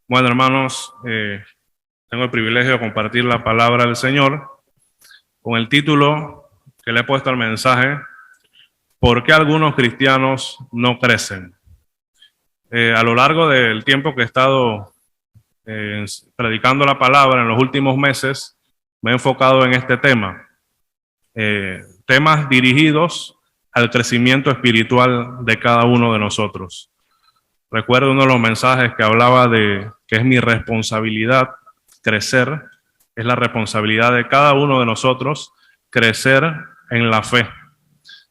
Bueno, hermanos, tengo el privilegio de compartir la palabra del Señor con el título que le he puesto al mensaje: ¿por qué algunos cristianos no crecen? A lo largo del tiempo que he estado predicando la palabra en los últimos meses, me he enfocado en este tema. Temas dirigidos al crecimiento espiritual de cada uno de nosotros. Recuerdo uno de los mensajes que hablaba de que es mi responsabilidad crecer, es la responsabilidad de cada uno de nosotros crecer en la fe.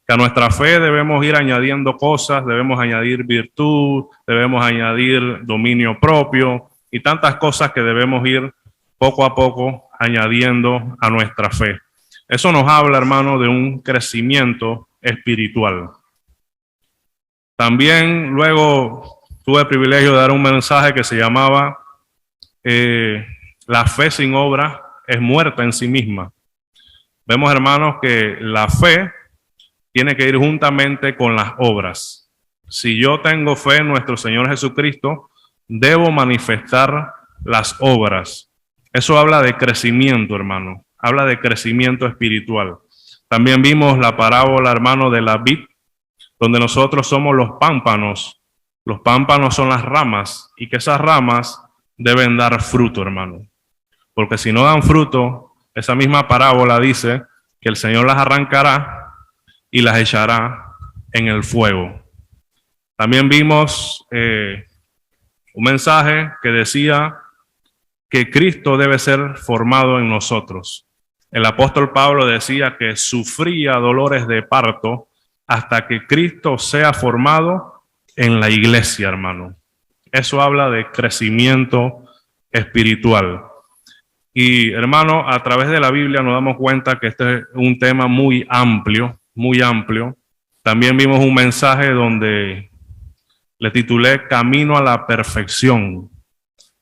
Que a nuestra fe debemos ir añadiendo cosas, debemos añadir virtud, debemos añadir dominio propio y tantas cosas que debemos ir poco a poco añadiendo a nuestra fe. Eso nos habla, hermano, de un crecimiento espiritual. También luego tuve el privilegio de dar un mensaje que se llamaba la fe sin obra es muerta en sí misma. Vemos, hermanos, que la fe tiene que ir juntamente con las obras. Si yo tengo fe en nuestro Señor Jesucristo, debo manifestar las obras. Eso habla de crecimiento, hermano. Habla de crecimiento espiritual. También vimos la parábola, hermano, de la vid, donde nosotros somos los pámpanos. Los pámpanos son las ramas y que esas ramas deben dar fruto, hermano. Porque si no dan fruto, esa misma parábola dice que el Señor las arrancará y las echará en el fuego. También vimos un mensaje que decía que Cristo debe ser formado en nosotros. El apóstol Pablo decía que sufría dolores de parto hasta que Cristo sea formado en la iglesia, hermano. Eso habla de crecimiento espiritual. Y, hermano, a través de la Biblia nos damos cuenta que este es un tema muy amplio, muy amplio. También vimos un mensaje donde le titulé Camino a la perfección,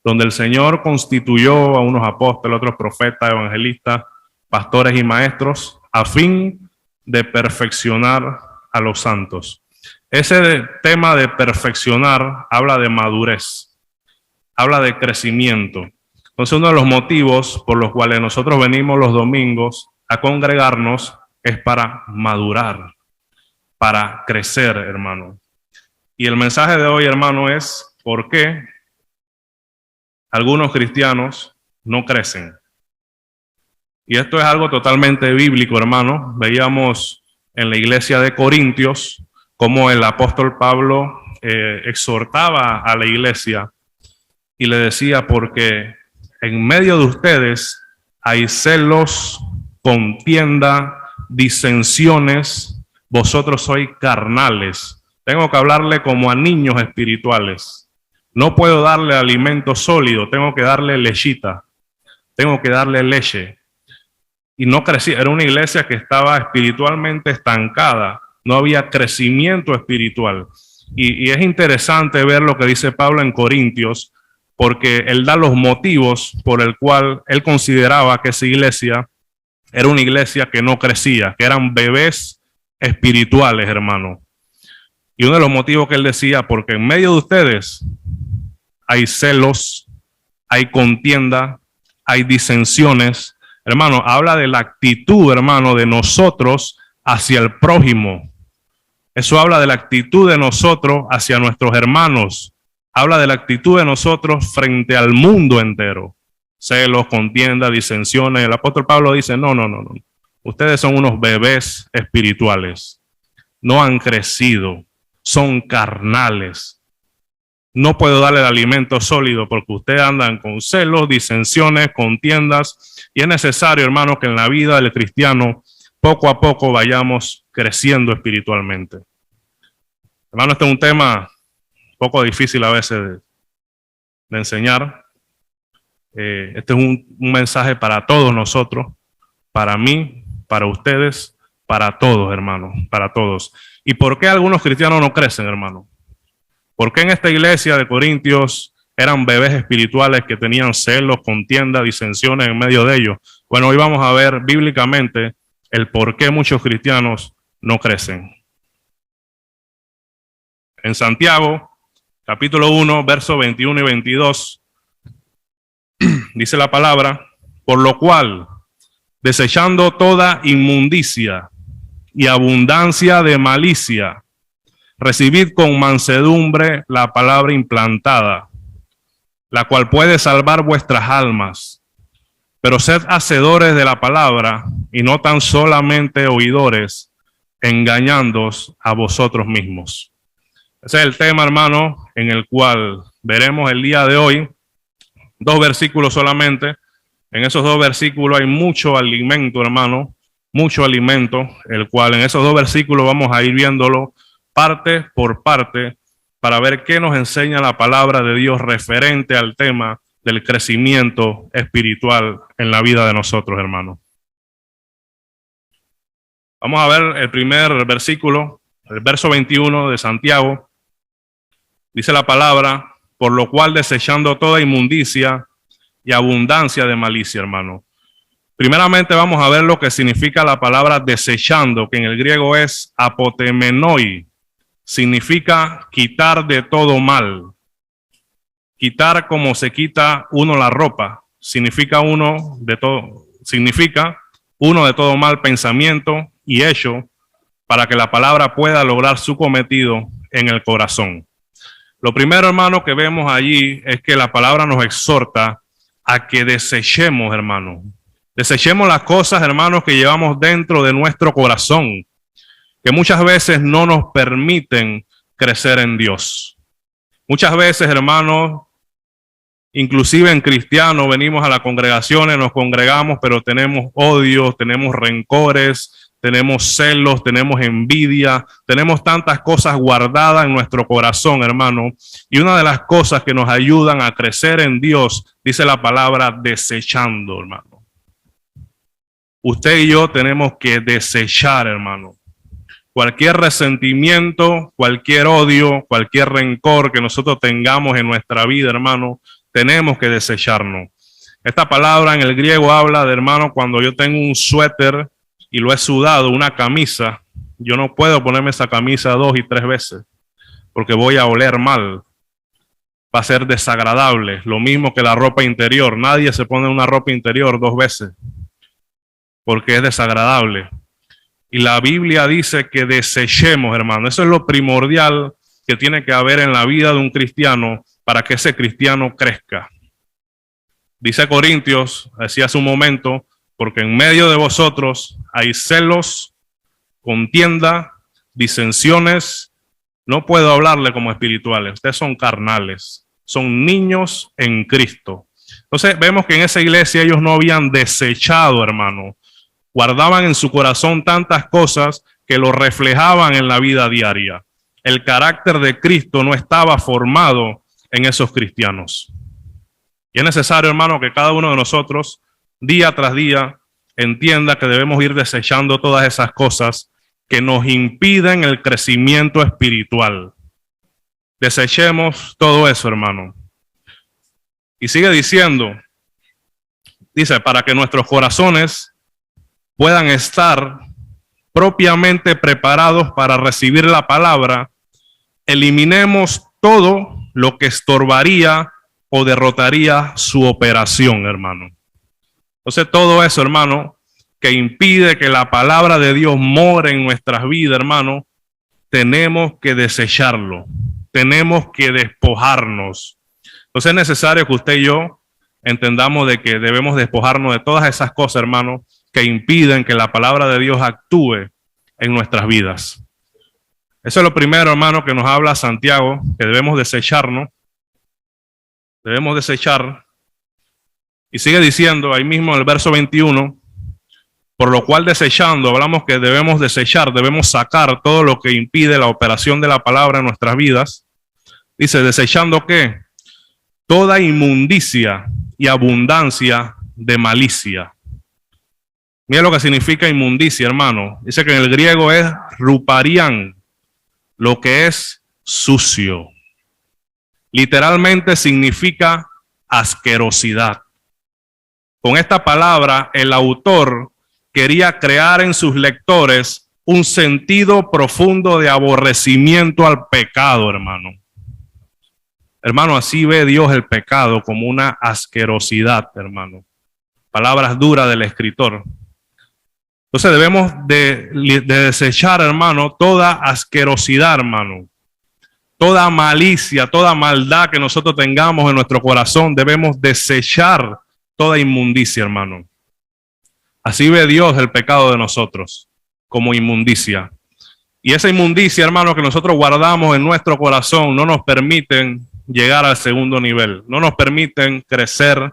donde el Señor constituyó a unos apóstoles, otros profetas, evangelistas, pastores y maestros a fin de perfeccionar a los santos. Ese tema de perfeccionar habla de madurez, habla de crecimiento. Entonces, uno de los motivos por los cuales nosotros venimos los domingos a congregarnos es para madurar, para crecer, hermano. Y el mensaje de hoy, hermano, es ¿por qué algunos cristianos no crecen? Y esto es algo totalmente bíblico, hermano. Veíamos en la iglesia de Corintios cómo el apóstol Pablo exhortaba a la iglesia y le decía, porque en medio de ustedes hay celos, contienda, disensiones, vosotros sois carnales. Tengo que hablarle como a niños espirituales. No puedo darle alimento sólido, tengo que darle lechita, tengo que darle leche. Y no crecía, era una iglesia que estaba espiritualmente estancada, no había crecimiento espiritual. Y es interesante ver lo que dice Pablo en Corintios, porque él da los motivos por el cual él consideraba que esa iglesia era una iglesia que no crecía, que eran bebés espirituales, hermano. Y uno de los motivos que él decía, porque en medio de ustedes hay celos, hay contienda, hay disensiones. Hermano, habla de la actitud, hermano, de nosotros hacia el prójimo. Eso habla de la actitud de nosotros hacia nuestros hermanos. Habla de la actitud de nosotros frente al mundo entero. Celos, contienda, disensiones. El apóstol Pablo dice, no. Ustedes son unos bebés espirituales. No han crecido. Son carnales. No puedo darle el alimento sólido porque ustedes andan con celos, disensiones, contiendas. Y es necesario, hermano, que en la vida del cristiano poco a poco vayamos creciendo espiritualmente. Hermano, este es un tema un poco difícil a veces de enseñar. Este es un mensaje para todos nosotros, para mí, para ustedes, para todos, hermano, para todos. ¿Y por qué algunos cristianos no crecen, hermano? ¿Por qué en esta iglesia de Corintios eran bebés espirituales que tenían celos, contiendas, disensiones en medio de ellos. Bueno, hoy vamos a ver bíblicamente el por qué muchos cristianos no crecen. En Santiago, capítulo 1, versos 21 y 22, dice la palabra: por lo cual, desechando toda inmundicia y abundancia de malicia, recibid con mansedumbre la palabra implantada, la cual puede salvar vuestras almas. Pero sed hacedores de la palabra y no tan solamente oidores, engañándoos a vosotros mismos. Ese es el tema, hermano, en el cual veremos el día de hoy. 2 versículos solamente. En esos 2 versículos hay mucho alimento, hermano, mucho alimento, el cual en esos 2 versículos vamos a ir viéndolo parte por parte para ver qué nos enseña la palabra de Dios referente al tema del crecimiento espiritual en la vida de nosotros, hermano. Vamos a ver el primer versículo, el verso 21 de Santiago. Dice la palabra: por lo cual, desechando toda inmundicia y abundancia de malicia, hermano. Primeramente vamos a ver lo que significa la palabra desechando, que en el griego es apotemenoi. Significa quitar de todo mal. Quitar como se quita uno la ropa. Significa uno de todo mal pensamiento y hecho para que la palabra pueda lograr su cometido en el corazón. Lo primero, hermano, que vemos allí es que la palabra nos exhorta a que desechemos, hermano. Desechemos las cosas, hermanos, que llevamos dentro de nuestro corazón, que muchas veces no nos permiten crecer en Dios. Muchas veces, hermanos, inclusive en cristianos, venimos a las congregaciones, nos congregamos, pero tenemos odio, tenemos rencores, tenemos celos, tenemos envidia, tenemos tantas cosas guardadas en nuestro corazón, hermano. Y una de las cosas que nos ayudan a crecer en Dios, dice la palabra desechando, hermano. Usted y yo tenemos que desechar, hermano. Cualquier resentimiento, cualquier odio, cualquier rencor que nosotros tengamos en nuestra vida, hermano, tenemos que desecharnos. Esta palabra en el griego habla de, hermano, cuando yo tengo un suéter y lo he sudado, una camisa, yo no puedo ponerme esa camisa 2 y 3 veces, porque voy a oler mal. Va a ser desagradable. Lo mismo que la ropa interior. Nadie se pone una ropa interior 2 veces, porque es desagradable. Y la Biblia dice que desechemos, hermano. Eso es lo primordial que tiene que haber en la vida de un cristiano para que ese cristiano crezca. Dice Corintios, decía hace un momento, porque en medio de vosotros hay celos, contienda, disensiones. No puedo hablarle como espirituales, ustedes son carnales, son niños en Cristo. Entonces vemos que en esa iglesia ellos no habían desechado, hermano. Guardaban en su corazón tantas cosas que lo reflejaban en la vida diaria. El carácter de Cristo no estaba formado en esos cristianos. Y es necesario, hermano, que cada uno de nosotros, día tras día, entienda que debemos ir desechando todas esas cosas que nos impiden el crecimiento espiritual. Desechemos todo eso, hermano. Y sigue diciendo, dice, para que nuestros corazones puedan estar propiamente preparados para recibir la palabra, eliminemos todo lo que estorbaría o derrotaría su operación, hermano. Entonces todo eso, hermano, que impide que la palabra de Dios more en nuestras vidas, hermano, tenemos que desecharlo, tenemos que despojarnos. Entonces es necesario que usted y yo entendamos de que debemos despojarnos de todas esas cosas, hermano, que impiden que la palabra de Dios actúe en nuestras vidas. Eso es lo primero, hermano, que nos habla Santiago, que debemos desecharnos. Debemos desechar. Y sigue diciendo ahí mismo en el verso 21, por lo cual desechando, hablamos que debemos desechar, debemos sacar todo lo que impide la operación de la palabra en nuestras vidas. Dice, desechando ¿qué? Toda inmundicia y abundancia de malicia. Mira lo que significa inmundicia, hermano. Dice que en el griego es ruparián, lo que es sucio. Literalmente significa asquerosidad. Con esta palabra, el autor quería crear en sus lectores un sentido profundo de aborrecimiento al pecado, hermano. Hermano, así ve Dios el pecado, como una asquerosidad, hermano. Palabras duras del escritor. Entonces debemos de desechar, hermano, toda asquerosidad, hermano. Toda malicia, toda maldad que nosotros tengamos en nuestro corazón, debemos desechar toda inmundicia, hermano. Así ve Dios el pecado de nosotros, como inmundicia. Y esa inmundicia, hermano, que nosotros guardamos en nuestro corazón, no nos permiten llegar al segundo nivel. No nos permiten crecer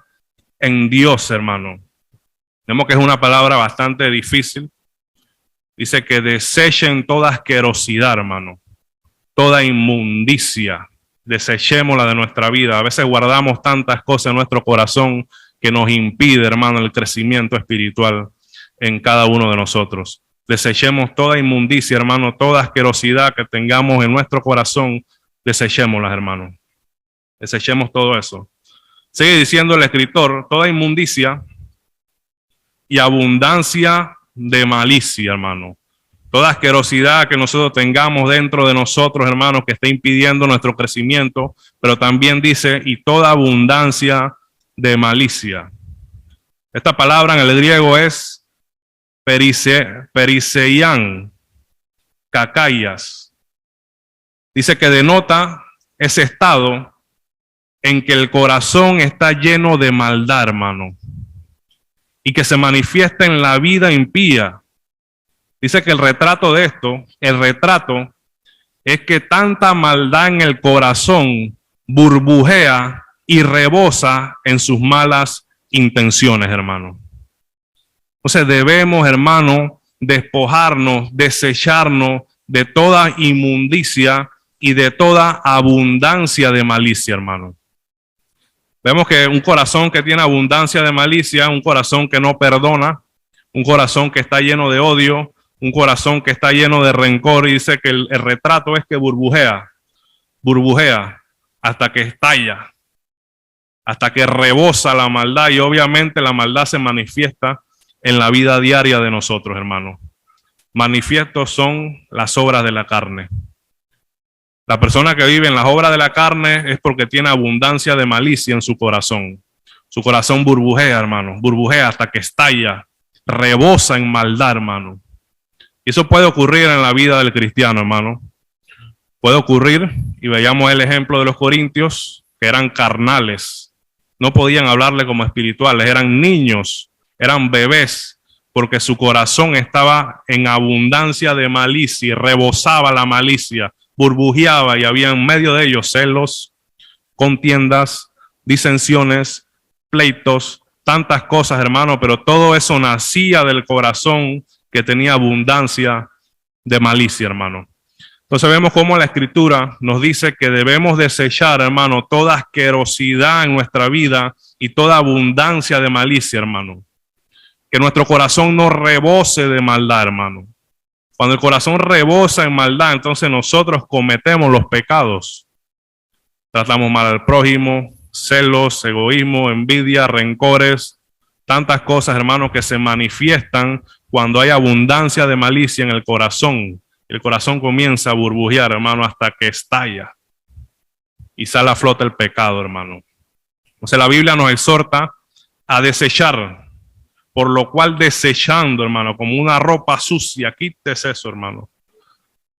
en Dios, hermano. Vemos que es una palabra bastante difícil. Dice que desechen toda asquerosidad, hermano. Toda inmundicia. Desechémosla de nuestra vida. A veces guardamos tantas cosas en nuestro corazón que nos impide, hermano, el crecimiento espiritual en cada uno de nosotros. Desechemos toda inmundicia, hermano, toda asquerosidad que tengamos en nuestro corazón, desechémoslas, hermano. Desechemos todo eso. Sigue diciendo el escritor, toda inmundicia y abundancia de malicia, hermano. Toda asquerosidad que nosotros tengamos dentro de nosotros, hermanos, que esté impidiendo nuestro crecimiento, pero también dice, y toda abundancia de malicia. Esta palabra en el griego es periseian, kakaias. Dice que denota ese estado en que el corazón está lleno de maldad, hermano, y que se manifiesta en la vida impía. Dice que el retrato de esto, es que tanta maldad en el corazón burbujea y rebosa en sus malas intenciones, hermano. Entonces debemos, hermano, despojarnos, desecharnos de toda inmundicia y de toda abundancia de malicia, hermano. Vemos que un corazón que tiene abundancia de malicia, un corazón que no perdona, un corazón que está lleno de odio, un corazón que está lleno de rencor, y dice que el retrato es que burbujea hasta que estalla, hasta que rebosa la maldad, y obviamente la maldad se manifiesta en la vida diaria de nosotros, hermanos. Manifiestos son las obras de la carne. La persona que vive en las obras de la carne es porque tiene abundancia de malicia en su corazón. Su corazón burbujea, hermano, burbujea hasta que estalla, rebosa en maldad, hermano. Y eso puede ocurrir en la vida del cristiano, hermano. Puede ocurrir, y veamos el ejemplo de los corintios, que eran carnales. No podían hablarle como espirituales, eran niños, eran bebés, porque su corazón estaba en abundancia de malicia, rebosaba la malicia, burbujeaba, y había en medio de ellos celos, contiendas, disensiones, pleitos, tantas cosas, hermano, pero todo eso nacía del corazón que tenía abundancia de malicia, hermano. Entonces vemos cómo la Escritura nos dice que debemos desechar, hermano, toda asquerosidad en nuestra vida y toda abundancia de malicia, hermano. Que nuestro corazón no rebose de maldad, hermano. Cuando el corazón rebosa en maldad, entonces nosotros cometemos los pecados. Tratamos mal al prójimo, celos, egoísmo, envidia, rencores, tantas cosas, hermano, que se manifiestan cuando hay abundancia de malicia en el corazón. El corazón comienza a burbujear, hermano, hasta que estalla y sale a flote el pecado, hermano. Entonces la Biblia nos exhorta a desechar, por lo cual desechando, hermano, como una ropa sucia, quítese eso, hermano.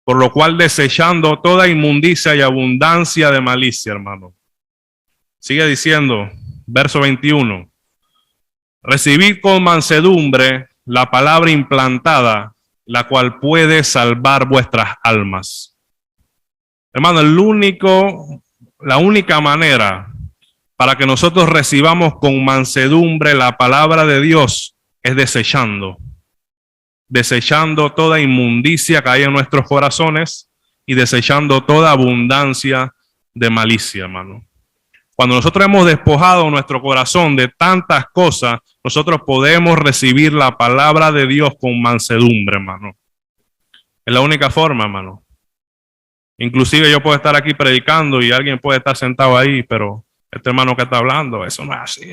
Por lo cual desechando toda inmundicia y abundancia de malicia, hermano. Sigue diciendo, verso 21. Recibid con mansedumbre la palabra implantada, la cual puede salvar vuestras almas. Hermano, la única manera para que nosotros recibamos con mansedumbre la palabra de Dios es desechando toda inmundicia que hay en nuestros corazones y desechando toda abundancia de malicia, hermano. Cuando nosotros hemos despojado nuestro corazón de tantas cosas, nosotros podemos recibir la palabra de Dios con mansedumbre, hermano. Es la única forma, hermano. Inclusive yo puedo estar aquí predicando y alguien puede estar sentado ahí, pero este hermano que está hablando, eso no es así.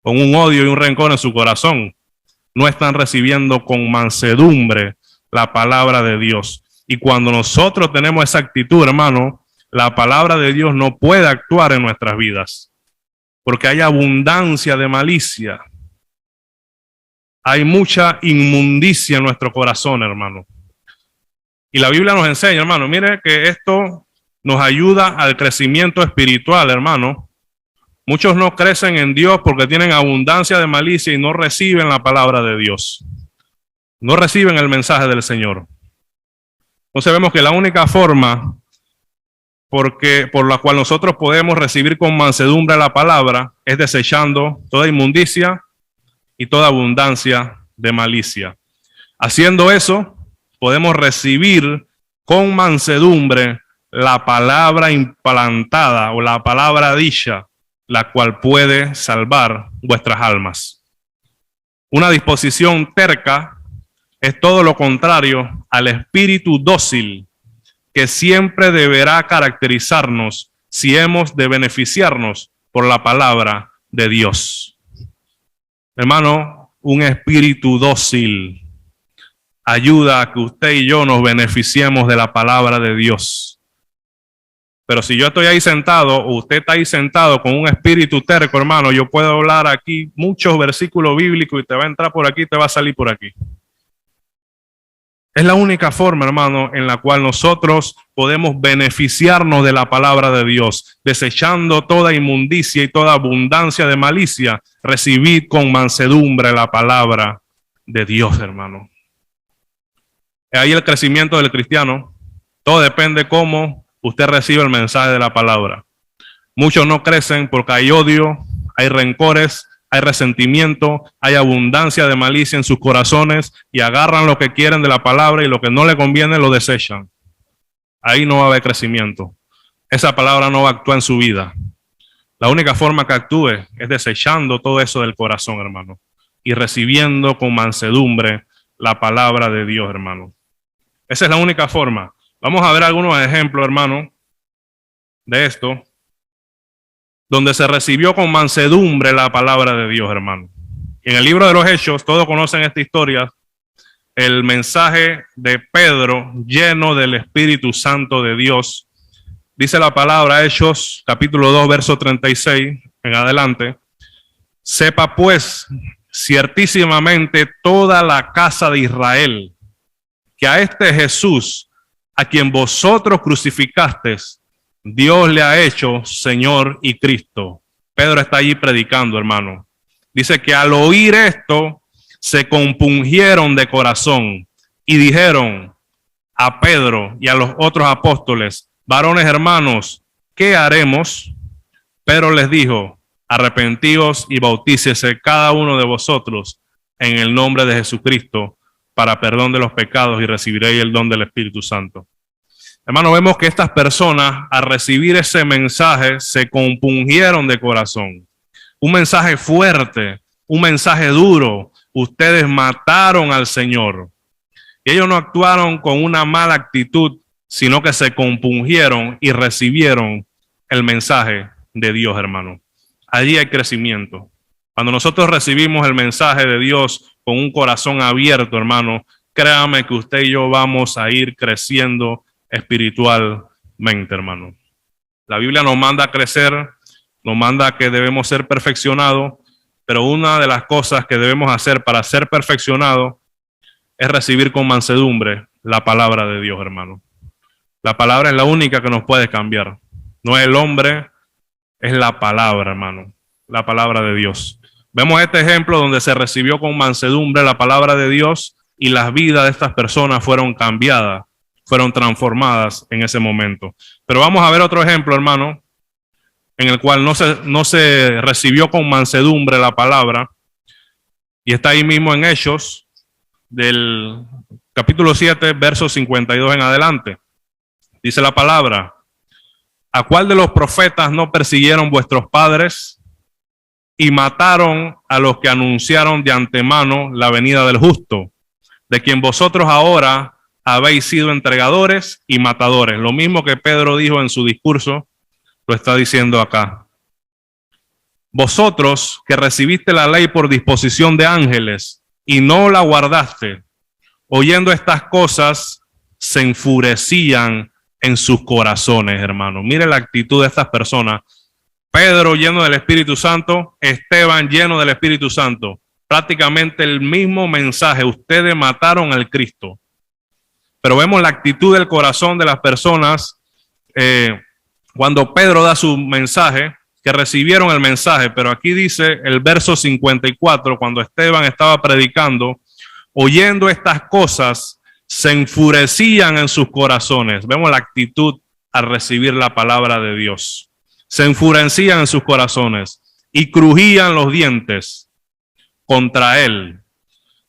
Con un odio y un rencor en su corazón, no están recibiendo con mansedumbre la palabra de Dios. Y cuando nosotros tenemos esa actitud, hermano, la palabra de Dios no puede actuar en nuestras vidas, porque hay abundancia de malicia. Hay mucha inmundicia en nuestro corazón, hermano. Y la Biblia nos enseña, hermano, mire que esto nos ayuda al crecimiento espiritual, hermano. Muchos no crecen en Dios porque tienen abundancia de malicia y no reciben la palabra de Dios. No reciben el mensaje del Señor. Entonces vemos que la única forma por la cual nosotros podemos recibir con mansedumbre la palabra es desechando toda inmundicia y toda abundancia de malicia. Haciendo eso, podemos recibir con mansedumbre la palabra implantada o la palabra dicha, la cual puede salvar vuestras almas. Una disposición terca es todo lo contrario al espíritu dócil que siempre deberá caracterizarnos si hemos de beneficiarnos por la palabra de Dios. Hermano, un espíritu dócil ayuda a que usted y yo nos beneficiemos de la palabra de Dios. Pero si yo estoy ahí sentado o usted está ahí sentado con un espíritu terco, hermano, yo puedo hablar aquí muchos versículos bíblicos y te va a entrar por aquí y te va a salir por aquí. Es la única forma, hermano, en la cual nosotros podemos beneficiarnos de la palabra de Dios, desechando toda inmundicia y toda abundancia de malicia, recibid con mansedumbre la palabra de Dios, hermano. Ahí el crecimiento del cristiano, todo depende cómo usted recibe el mensaje de la palabra. Muchos no crecen porque hay odio, hay rencores, hay resentimiento, hay abundancia de malicia en sus corazones y agarran lo que quieren de la palabra y lo que no le conviene lo desechan. Ahí no va a haber crecimiento. Esa palabra no va a actuar en su vida. La única forma que actúe es desechando todo eso del corazón, hermano, y recibiendo con mansedumbre la palabra de Dios, hermano. Esa es la única forma. Vamos a ver algunos ejemplos, hermano, de esto, donde se recibió con mansedumbre la palabra de Dios, hermano. En el libro de los Hechos, todos conocen esta historia, el mensaje de Pedro lleno del Espíritu Santo de Dios. Dice la palabra, Hechos, capítulo 2, verso 36, en adelante. Sepa pues, ciertísimamente toda la casa de Israel, que a este Jesús, a quien vosotros crucificasteis, Dios le ha hecho Señor y Cristo. Pedro está allí predicando, hermano. Dice que al oír esto, se compungieron de corazón y dijeron a Pedro y a los otros apóstoles, varones hermanos, ¿qué haremos? Pedro les dijo, arrepentíos y bautícese cada uno de vosotros en el nombre de Jesucristo para perdón de los pecados y recibiréis el don del Espíritu Santo. Hermano, vemos que estas personas al recibir ese mensaje se compungieron de corazón. Un mensaje fuerte, un mensaje duro. Ustedes mataron al Señor. Y ellos no actuaron con una mala actitud, sino que se compungieron y recibieron el mensaje de Dios, hermano. Allí hay crecimiento. Cuando nosotros recibimos el mensaje de Dios con un corazón abierto, hermano, créame que usted y yo vamos a ir creciendo espiritualmente, hermano. La Biblia nos manda a crecer, nos manda a que debemos ser perfeccionados, pero una de las cosas que debemos hacer para ser perfeccionados es recibir con mansedumbre la palabra de Dios, hermano. La palabra es la única que nos puede cambiar. No es el hombre, es la palabra, hermano. La palabra de Dios. Vemos este ejemplo donde se recibió con mansedumbre la palabra de Dios y las vidas de estas personas fueron cambiadas, fueron transformadas en ese momento. Pero vamos a ver otro ejemplo, hermano, en el cual no se recibió con mansedumbre la palabra, y está ahí mismo en Hechos, del capítulo 7, verso 52 en adelante. Dice la palabra, ¿a cuál de los profetas no persiguieron vuestros padres y mataron a los que anunciaron de antemano la venida del justo, de quien vosotros ahora habéis sido entregadores y matadores. Lo mismo que Pedro dijo en su discurso, lo está diciendo acá. Vosotros que recibiste la ley por disposición de ángeles y no la guardaste, oyendo estas cosas, se enfurecían en sus corazones, hermanos. Mire la actitud de estas personas. Pedro lleno del Espíritu Santo, Esteban lleno del Espíritu Santo. Prácticamente el mismo mensaje. Ustedes mataron al Cristo. Pero vemos la actitud del corazón de las personas cuando Pedro da su mensaje, que recibieron el mensaje. Pero aquí dice el verso 54, cuando Esteban estaba predicando, oyendo estas cosas, se enfurecían en sus corazones. Vemos la actitud al recibir la palabra de Dios. Se enfurecían en sus corazones y crujían los dientes contra él.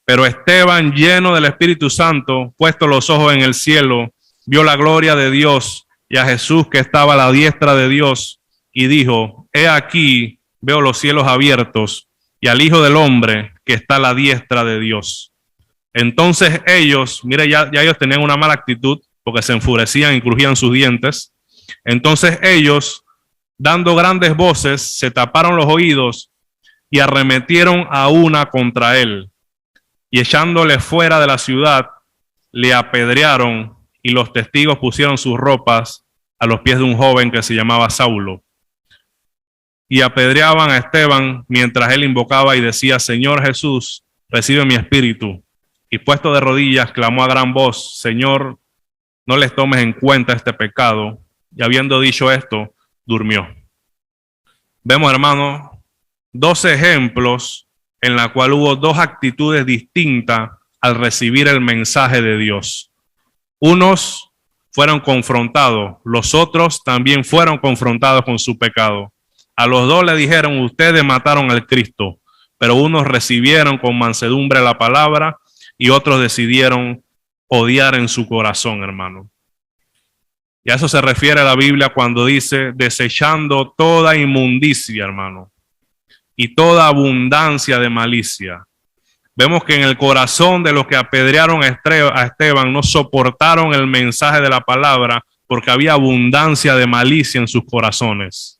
Pero Esteban, lleno del Espíritu Santo, puesto los ojos en el cielo, vio la gloria de Dios y a Jesús que estaba a la diestra de Dios y dijo: he aquí, veo los cielos abiertos y al Hijo del Hombre que está a la diestra de Dios. Entonces ellos, mire, ya ellos tenían una mala actitud porque se enfurecían y crujían sus dientes. Entonces ellos, dando grandes voces, se taparon los oídos y arremetieron a una contra él. Y echándole fuera de la ciudad, le apedrearon y los testigos pusieron sus ropas a los pies de un joven que se llamaba Saulo. Y apedreaban a Esteban mientras él invocaba y decía: Señor Jesús, recibe mi espíritu. Y puesto de rodillas, clamó a gran voz: Señor, no les tomes en cuenta este pecado. Y habiendo dicho esto, durmió. Vemos, hermanos, dos ejemplos en la cual hubo dos actitudes distintas al recibir el mensaje de Dios. Unos fueron confrontados, los otros también fueron confrontados con su pecado. A los dos le dijeron: ustedes mataron al Cristo, pero unos recibieron con mansedumbre la palabra y otros decidieron odiar en su corazón, hermano. Y a eso se refiere la Biblia cuando dice: desechando toda inmundicia, hermano, y toda abundancia de malicia. Vemos que en el corazón de los que apedrearon a Esteban no soportaron el mensaje de la palabra porque había abundancia de malicia en sus corazones.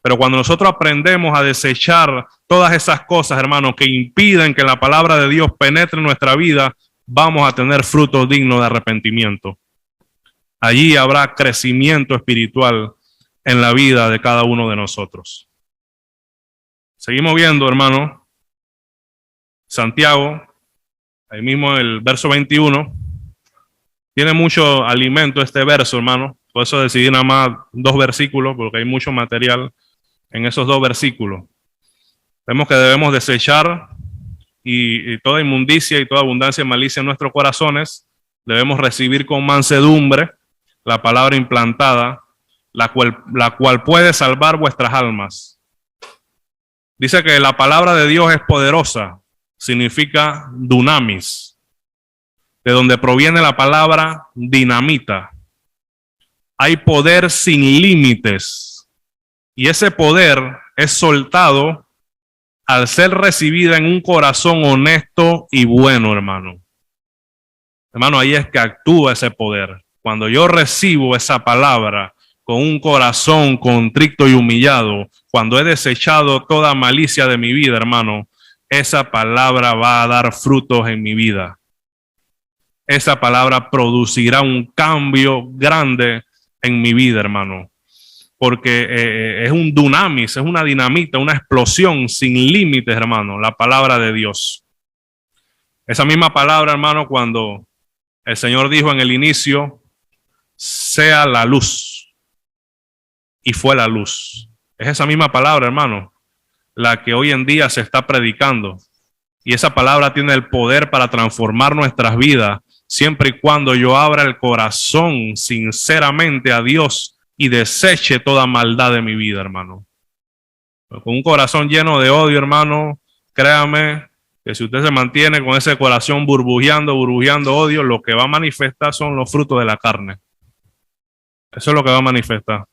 Pero cuando nosotros aprendemos a desechar todas esas cosas, hermanos, que impiden que la palabra de Dios penetre en nuestra vida, vamos a tener frutos dignos de arrepentimiento. Allí habrá crecimiento espiritual en la vida de cada uno de nosotros. Seguimos viendo, hermano, Santiago, ahí mismo el verso 21. Tiene mucho alimento este verso, hermano. Por eso decidí nada más 2 versículos, porque hay mucho material en esos 2 versículos. Vemos que debemos desechar y toda inmundicia y toda abundancia de malicia en nuestros corazones. Debemos recibir con mansedumbre la palabra implantada, la cual puede salvar vuestras almas. Dice que la palabra de Dios es poderosa, significa dunamis, de donde proviene la palabra dinamita. Hay poder sin límites y ese poder es soltado al ser recibida en un corazón honesto y bueno, hermano. Hermano, ahí es que actúa ese poder. Cuando yo recibo esa palabra con un corazón contrito y humillado, cuando he desechado toda malicia de mi vida, hermano, esa palabra va a dar frutos en mi vida. Esa palabra producirá un cambio grande en mi vida, hermano. Porque es un dunamis, es una dinamita, una explosión sin límites, hermano, la palabra de Dios. Esa misma palabra, hermano, cuando el Señor dijo en el inicio: sea la luz, y fue la luz. Es esa misma palabra, hermano, la que hoy en día se está predicando. Y esa palabra tiene el poder para transformar nuestras vidas, siempre y cuando yo abra el corazón sinceramente a Dios y deseche toda maldad de mi vida, hermano. Con un corazón lleno de odio, hermano, créame que si usted se mantiene con ese corazón burbujeando odio, lo que va a manifestar son los frutos de la carne. Eso es lo que va a manifestar.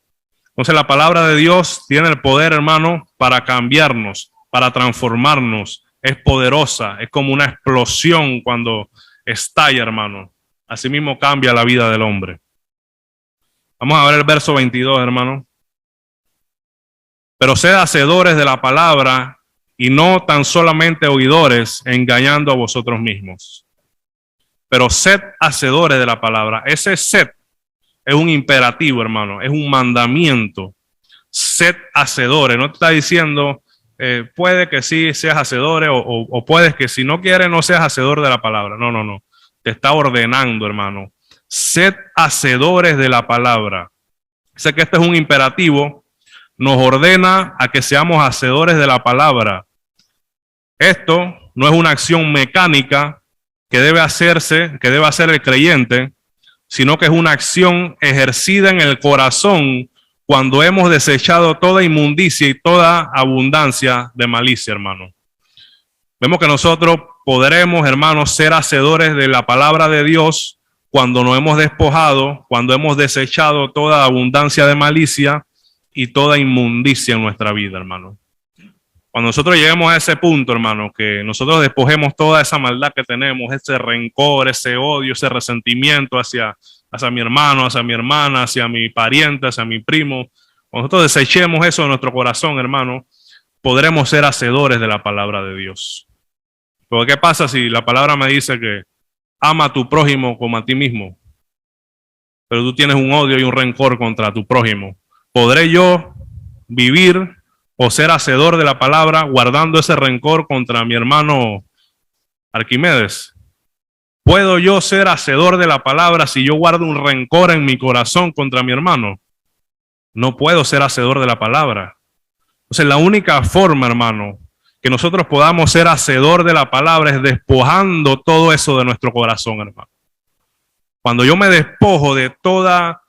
Entonces la palabra de Dios tiene el poder, hermano, para cambiarnos, para transformarnos. Es poderosa, es como una explosión cuando estalla, hermano. asimismo cambia la vida del hombre. Vamos a ver el verso 22, hermano. Pero sed hacedores de la palabra y no tan solamente oidores, engañando a vosotros mismos. Pero sed hacedores de la palabra. Ese sed es un imperativo, hermano, es un mandamiento. Sed hacedores, no te está diciendo puede que sí seas hacedores o puedes que si no quieres no seas hacedor de la palabra. No, no, no. Te está ordenando, hermano. Sed hacedores de la palabra. Sé que este es un imperativo, nos ordena a que seamos hacedores de la palabra. Esto no es una acción mecánica que debe hacerse, que debe hacer el creyente, sino que es una acción ejercida en el corazón cuando hemos desechado toda inmundicia y toda abundancia de malicia, hermano. Vemos que nosotros podremos, hermanos, ser hacedores de la palabra de Dios cuando nos hemos despojado, cuando hemos desechado toda abundancia de malicia y toda inmundicia en nuestra vida, hermano. Cuando nosotros lleguemos a ese punto, hermano, que nosotros despojemos toda esa maldad que tenemos, ese rencor, ese odio, ese resentimiento hacia mi hermano, hacia mi hermana, hacia mi pariente, hacia mi primo, cuando nosotros desechemos eso de nuestro corazón, hermano, podremos ser hacedores de la palabra de Dios. Porque ¿qué pasa si la palabra me dice que ama a tu prójimo como a ti mismo, pero tú tienes un odio y un rencor contra tu prójimo? ¿Podré yo vivir o ser hacedor de la palabra guardando ese rencor contra mi hermano Arquimedes? ¿Puedo yo ser hacedor de la palabra si yo guardo un rencor en mi corazón contra mi hermano? No puedo ser hacedor de la palabra. Entonces la única forma, hermano, que nosotros podamos ser hacedor de la palabra es despojando todo eso de nuestro corazón, hermano. Cuando yo me despojo de toda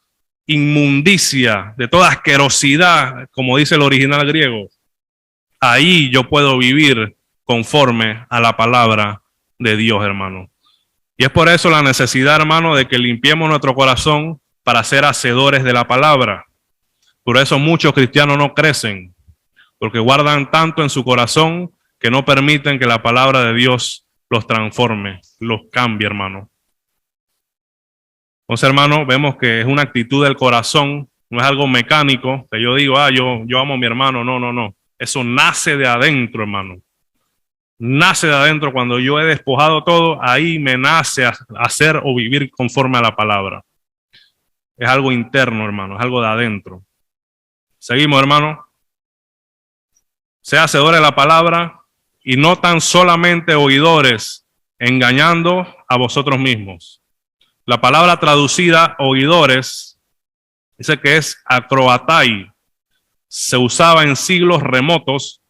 inmundicia, de toda asquerosidad, como dice el original griego, ahí yo puedo vivir conforme a la palabra de Dios, hermano. Y es por eso la necesidad, hermano, de que limpiemos nuestro corazón para ser hacedores de la palabra. Por eso muchos cristianos no crecen, porque guardan tanto en su corazón que no permiten que la palabra de Dios los transforme, los cambie, hermano. Entonces, hermano, vemos que es una actitud del corazón, no es algo mecánico, que yo digo, yo amo a mi hermano. No, no, no. Eso nace de adentro, hermano. Nace de adentro. Cuando yo he despojado todo, ahí me nace hacer o vivir conforme a la palabra. Es algo interno, hermano, es algo de adentro. Seguimos, hermano. Sea hacedores de la palabra y no tan solamente oidores, engañando a vosotros mismos. La palabra traducida oidores dice que es acroatai. Se usaba en siglos remotos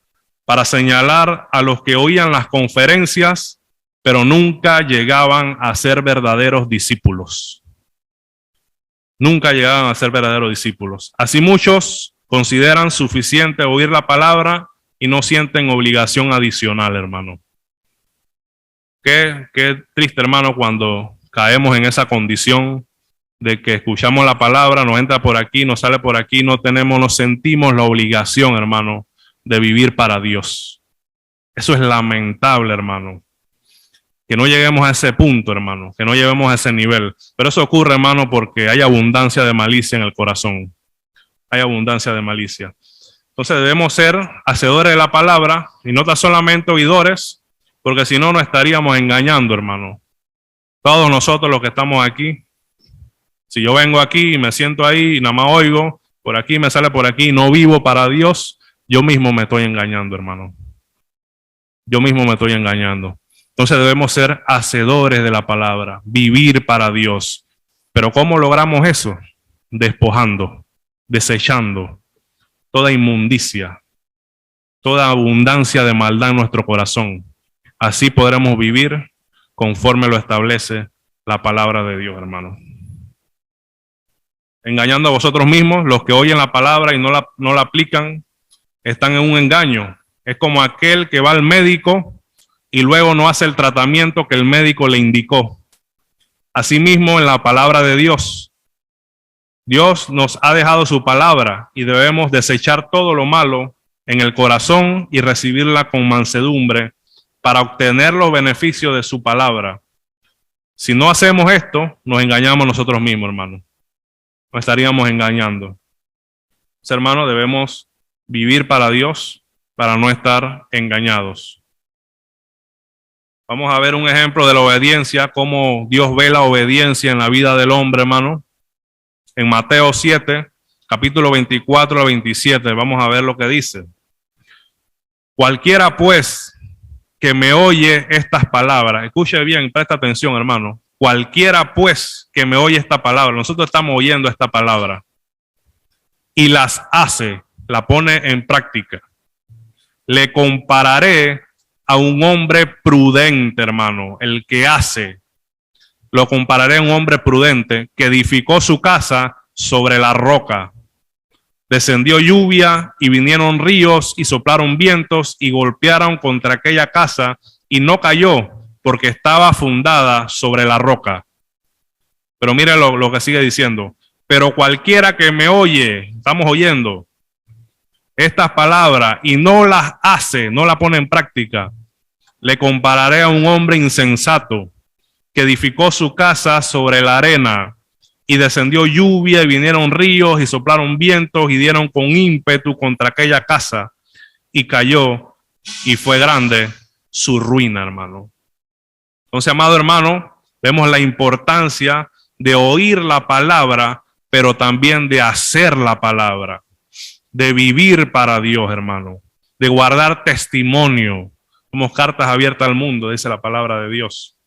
para señalar a los que oían las conferencias, pero nunca llegaban a ser verdaderos discípulos. Nunca llegaban a ser verdaderos discípulos. Así muchos consideran suficiente oír la palabra y no sienten obligación adicional, hermano. Qué triste, hermano, cuando caemos en esa condición de que escuchamos la palabra, nos entra por aquí, nos sale por aquí, no sentimos la obligación, hermano, de vivir para Dios. Eso es lamentable, hermano. Que no lleguemos a ese punto, hermano, que no lleguemos a ese nivel. Pero eso ocurre, hermano, porque hay abundancia de malicia en el corazón. Hay abundancia de malicia. Entonces debemos ser hacedores de la palabra y no tan solamente oidores, porque si no nos estaríamos engañando, hermano. Todos nosotros los que estamos aquí, si yo vengo aquí y me siento ahí y nada más oigo, por aquí me sale por aquí, no vivo para Dios, yo mismo me estoy engañando, hermano. Yo mismo me estoy engañando. Entonces debemos ser hacedores de la palabra, vivir para Dios. Pero ¿cómo logramos eso? Despojando, desechando toda inmundicia, toda abundancia de maldad en nuestro corazón. Así podremos vivir conforme lo establece la palabra de Dios, hermano. Engañando a vosotros mismos, los que oyen la palabra y no la aplican, están en un engaño. Es como aquel que va al médico y luego no hace el tratamiento que el médico le indicó. Asimismo, en la palabra de Dios, Dios nos ha dejado su palabra y debemos desechar todo lo malo en el corazón y recibirla con mansedumbre para obtener los beneficios de su palabra. Si no hacemos esto, nos engañamos nosotros mismos, hermano. Nos estaríamos engañando. Entonces, hermano, debemos vivir para Dios para no estar engañados. Vamos a ver un ejemplo de la obediencia, cómo Dios ve la obediencia en la vida del hombre, hermano. En Mateo 7, capítulo 24 al 27, vamos a ver lo que dice. Cualquiera, pues, que me oye estas palabras, escuche bien, presta atención, hermano. Cualquiera, pues, que me oye esta palabra, nosotros estamos oyendo esta palabra, y las hace, la pone en práctica, le compararé a un hombre prudente, hermano. El que hace, lo compararé a un hombre prudente que edificó su casa sobre la roca. Descendió lluvia y vinieron ríos y soplaron vientos y golpearon contra aquella casa y no cayó porque estaba fundada sobre la roca. Pero mire lo que sigue diciendo. Pero cualquiera que me oye, estamos oyendo estas palabras y no las hace, no las pone en práctica, le compararé a un hombre insensato que edificó su casa sobre la arena. Y descendió lluvia y vinieron ríos y soplaron vientos y dieron con ímpetu contra aquella casa y cayó y fue grande su ruina, hermano. Entonces, amado hermano, vemos la importancia de oír la palabra, pero también de hacer la palabra, de vivir para Dios, hermano, de guardar testimonio. Somos cartas abiertas al mundo, dice la palabra de Dios.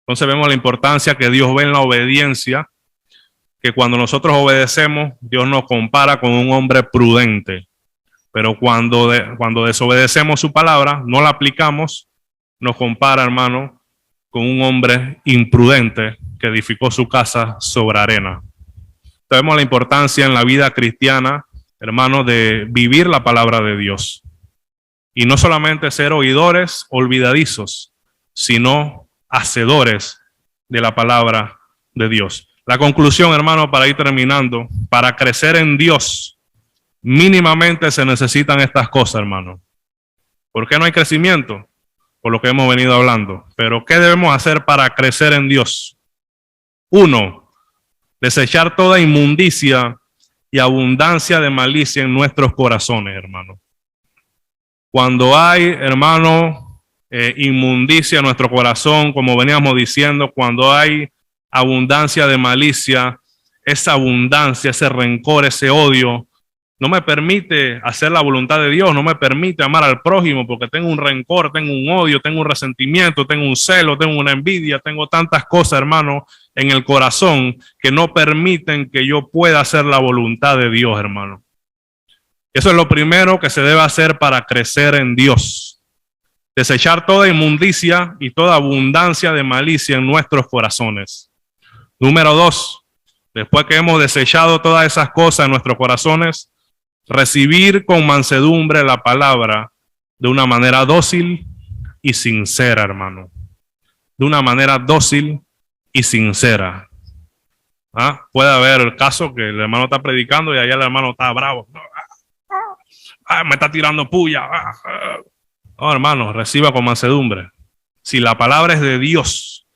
Entonces vemos la importancia que Dios ve en la obediencia, que cuando nosotros obedecemos, Dios nos compara con un hombre prudente. Pero cuando desobedecemos su palabra, no la aplicamos, nos compara, hermano, con un hombre imprudente que edificó su casa sobre arena. Entonces vemos la importancia en la vida cristiana, hermano, de vivir la palabra de Dios. Y no solamente ser oidores olvidadizos, sino hacedores de la palabra de Dios. La conclusión, hermano, para ir terminando, para crecer en Dios, mínimamente se necesitan estas cosas, hermano. ¿Por qué no hay crecimiento? Por lo que hemos venido hablando. Pero ¿qué debemos hacer para crecer en Dios? 1, desechar toda inmundicia y abundancia de malicia en nuestros corazones, hermano. Cuando hay, hermano, inmundicia en nuestro corazón, como veníamos diciendo, cuando hay abundancia de malicia, esa abundancia, ese rencor, ese odio, no me permite hacer la voluntad de Dios, no me permite amar al prójimo, porque tengo un rencor, tengo un odio, tengo un resentimiento, tengo un celo, tengo una envidia, tengo tantas cosas, hermano, en el corazón que no permiten que yo pueda hacer la voluntad de Dios, hermano. Eso es lo primero que se debe hacer para crecer en Dios. Desechar toda inmundicia y toda abundancia de malicia en nuestros corazones. Número 2, después que hemos desechado todas esas cosas en nuestros corazones, recibir con mansedumbre la palabra de una manera dócil y sincera, hermano. De una manera dócil y sincera. Puede haber el caso que el hermano está predicando y allá el hermano está bravo. Me está tirando puya. No, hermano, reciba con mansedumbre. Si la palabra es de Dios,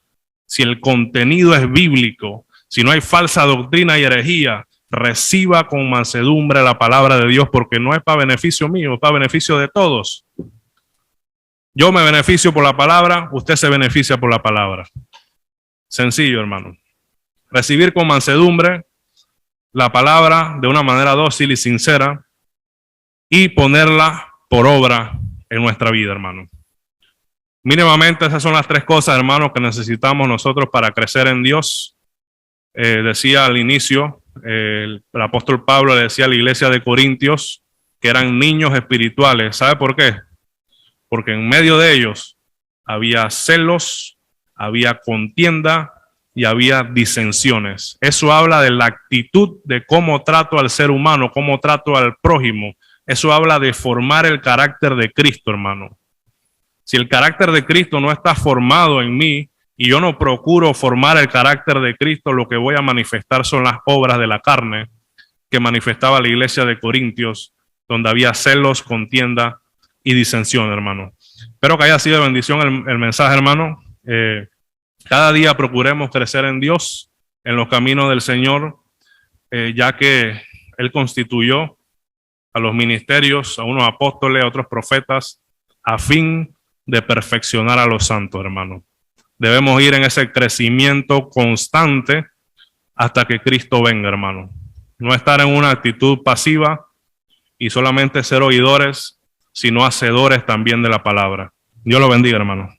si el contenido es bíblico, si no hay falsa doctrina y herejía, reciba con mansedumbre la palabra de Dios, porque no es para beneficio mío, es para beneficio de todos. Yo me beneficio por la palabra, usted se beneficia por la palabra. Sencillo, hermano. Recibir con mansedumbre la palabra de una manera dócil y sincera y ponerla por obra en nuestra vida, hermano. Mínimamente esas son las 3 cosas, hermanos, que necesitamos nosotros para crecer en Dios. Decía al inicio, el apóstol Pablo le decía a la iglesia de Corintios que eran niños espirituales. ¿Sabe por qué? Porque en medio de ellos había celos, había contienda y había disensiones. Eso habla de la actitud de cómo trato al ser humano, cómo trato al prójimo. Eso habla de formar el carácter de Cristo, hermano. Si el carácter de Cristo no está formado en mí y yo no procuro formar el carácter de Cristo, lo que voy a manifestar son las obras de la carne que manifestaba la iglesia de Corintios, donde había celos, contienda y disensión, hermano. Espero que haya sido de bendición el mensaje, hermano. Cada día procuremos crecer en Dios, en los caminos del Señor, ya que Él constituyó a los ministerios, a unos apóstoles, a otros profetas, a fin de perfeccionar a los santos, hermanos. Debemos ir en ese crecimiento constante hasta que Cristo venga, hermano. No estar en una actitud pasiva y solamente ser oidores, sino hacedores también de la palabra. Dios lo bendiga, hermano.